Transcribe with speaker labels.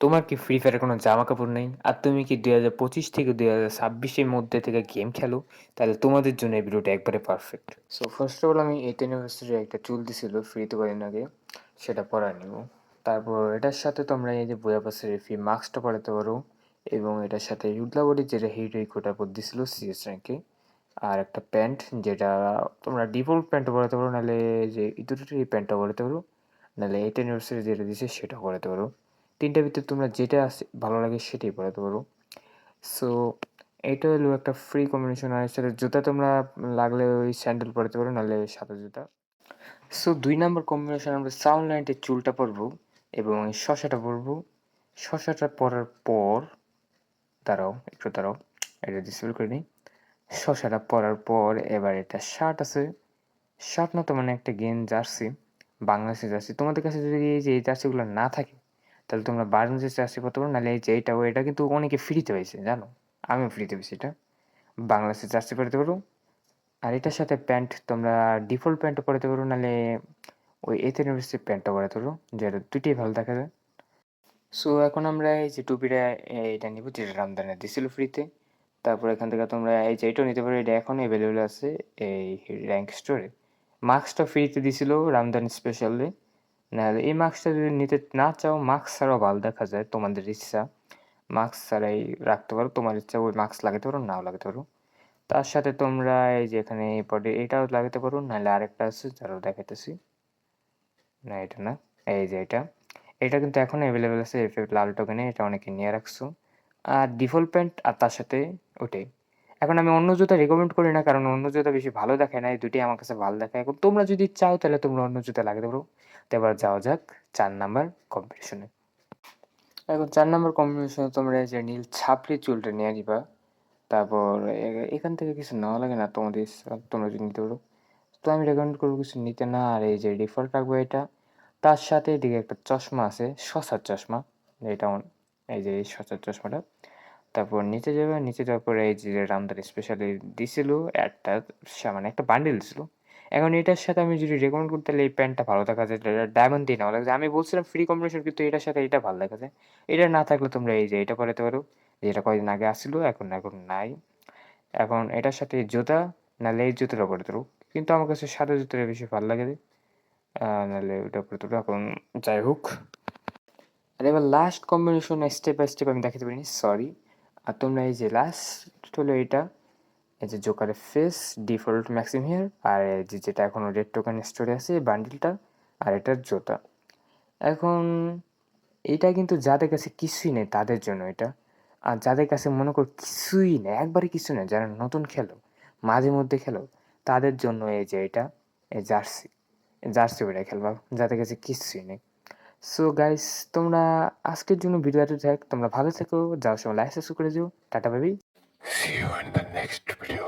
Speaker 1: তোমার কি ফ্রি ফায়ারের কোনো জামাকাপড় নেই? আর তুমি কি ২০২৫ থেকে ২০২৬ এর মধ্যে থেকে গেম খেলো? তাহলে তোমাদের জন্য এই ভিডিওটা একবারে perfect. So first of all আমি 8 অ্যানিভার্সারি একটা চুল দিছিল ফ্রিতে কয়েকদিন আগে, সেটা পরায় নিবো। তারপর এটার সাথে তোমরা এই যে বইয়া পাসের ফ্রি মাস্কটা পরাতে পারো এবং এটার সাথে ইউডলা বডি যেটা হিট কোটা পর দিছিল সিএস র্যাঙ্কে। আর একটা প্যান্ট যেটা তোমরা ডিফল্ট প্যান্টও পরাতে পারো, নাহলে যে ইতুটের এই প্যান্টটা পরাতে পারো, নাহলে 8 অ্যানিভার্সারি যেটা দিছে সেটা পরাতে পারো। ৩টার ভিতরে তোমরা যেটা ভালো লাগে সেটাই পরাতে পারো। সো এইটা হলো একটা ফ্রি কম্বিনেশন। আর এর সাথে জুতা তোমরা লাগলে ওই স্যান্ডেল পরাতে পারো, নাহলে সাদা জুতা। সো ২ নাম্বার কম্বিনেশন আমরা সাউন্ড লাইটের চুলটা পরবো এবং এই শসাটা পরবো। শসাটা পরার পর একটু দাঁড়াও, এটা ডিসেবল করে নিই। শসাটা পরার পর এবার এটা শার্ট আছে, শার্ট না তো মানে একটা জার্সি, বাংলাদেশের জার্সি। তোমাদের কাছে যদি এই যে এই জার্সিগুলো না থাকে তাহলে তোমরা বাংলাদেশের জার্সি পরতে পারো, নাহলে এই যে এটা কিন্তু অনেকে ফ্রিতে পাইছে জানো, আমিও ফ্রিতে পেয়েছি এটা। বাংলাদেশের জার্সি পরতে পারো। আর এটার সাথে প্যান্ট তোমরা ডিফল্ট প্যান্টও পরতে পারো, নাহলে ওই এথেন ইউনিভার্সিটির প্যান্টটা পরতে পারো, যেটা দুইটাই ভালো দেখা যায়। সো এখন আমরা এই যে টুপিটা এটা নিব যেটা রামদানে দিছিল ফ্রিতে। তারপর এখান থেকে তোমরা এই যে এটাও নিতে পারো, এটা এখন অ্যাভেলেবল আছে এই র্যাঙ্ক স্টোরে। মাস্কটা ফ্রিতে দিছিল রামদান স্পেশালে। নাহলে এই মাস্কটা যদি নিতে না চাও, মাস্ক ছাড়াও ভালো দেখা যায়, তোমাদের ইচ্ছা। মাস্ক ছাড়াই রাখতে পারো, তোমার ইচ্ছা ওই মাস্ক লাগাতে পারো, নাও লাগাতে পারো। তার সাথে তোমরা এই যে এখানে এই পডে এটাও লাগাতে পারো, নাহলে আরেকটা আছে যারাও দেখাইতেছি। না এটা না, এই যে এটা। এটা কিন্তু এখন এভেলেবেল আছে এফএফ লাল টোকেনে, এটা অনেকে নিয়ে রাখছো। আর ডিফল্ট প্যান্ট আর তার সাথে ওটাই। এখন আমি অন্য জুতা রেকমেন্ড করি না, কারণ অন্য জুতা বেশি ভালো দেখায় না, এই দুটোই আমার কাছে ভালো দেখায়। এখন তোমরা যদি চাও তাহলে তোমরা অন্য জুতা লাগাতে পারো। তো এবার যাওয়া যাক ৪ নাম্বার কম্পিটিশনে। এখন ৪ নাম্বার কম্বিনেশনে তোমরা এই যে নীল ছাপড়ি চুলটা নিয়ে নিবা। তারপর এখান থেকে কিছু নেওয়া লাগে না, তোমাদের ইচ্ছা, তোমরা যদি নিতে পারো। তো আমি রেকমেন্ড করবো কিছু নিতে না, আর এই যে ডিফল্ট রাখবো এটা। তার সাথে এদিকে একটা চশমা আছে, শসার চশমা, এটা এই যে এই শসার চশমাটা। তারপর নিচে যাবে, নিচে যাওয়ার পরে এই যে রামদার স্পেশালি দিছিল একটা, মানে একটা বান্ডিল দিছিল। এখন এটার সাথে আমি যদি রেকমেন্ড করতে তাহলে এই প্যান্টটা ভালো দেখা যায়, ডায়মন্ড দিয়ে নেওয়া লাগছে। আমি বলছিলাম ফ্রি কম্বিনেশন, কিন্তু এটার সাথে এটা ভালো দেখা যায়। এটা না থাকলে তোমরা এই যে এটা পরাতে পারো, যেটা কয়েকদিন আগে আসছিল, এখন এখন নাই। এখন এটার সাথে জুতা, নাহলে এই জুতোটা পরতে পারো, কিন্তু আমার কাছে সাদা জুতোটা বেশি ভালো লাগে। নাহলে ওটা পরতে পারো। এখন যাই হোক, আর এবার last combination step by step আমি দেখাতে পারিনি, সরি। আর তোমরা এই যে লাস্ট হলো এটা, এই যে জোকারের ফেস, ডিফল্ট ম্যাক্সিম হেয়ার, আর এই যে যেটা এখনও রেড টোকেন স্টোরে আছে এই বান্ডিলটা, আর এটার জুতা। এখন এইটা কিন্তু যাদের কাছে কিছুই নেই তাদের জন্য এটা। আর যাদের কাছে মনে করো কিছুই নেই, একবারে কিছু নেই, যারা নতুন খেলো, মাঝে মধ্যে খেলো, তাদের জন্য এই যে এটা, এই জার্সি, জার্সি ওইটা খেলবা যাদের কাছে কিছুই নেই। সো গাইস, তোমরা আজকের জন্য ভিডিও এত থাক, তোমরা ভালো থেকো, যাওয়ার সময় লাইক সাবস্ক্রাইব করে দিও। Tata baby.
Speaker 2: See you in the next video.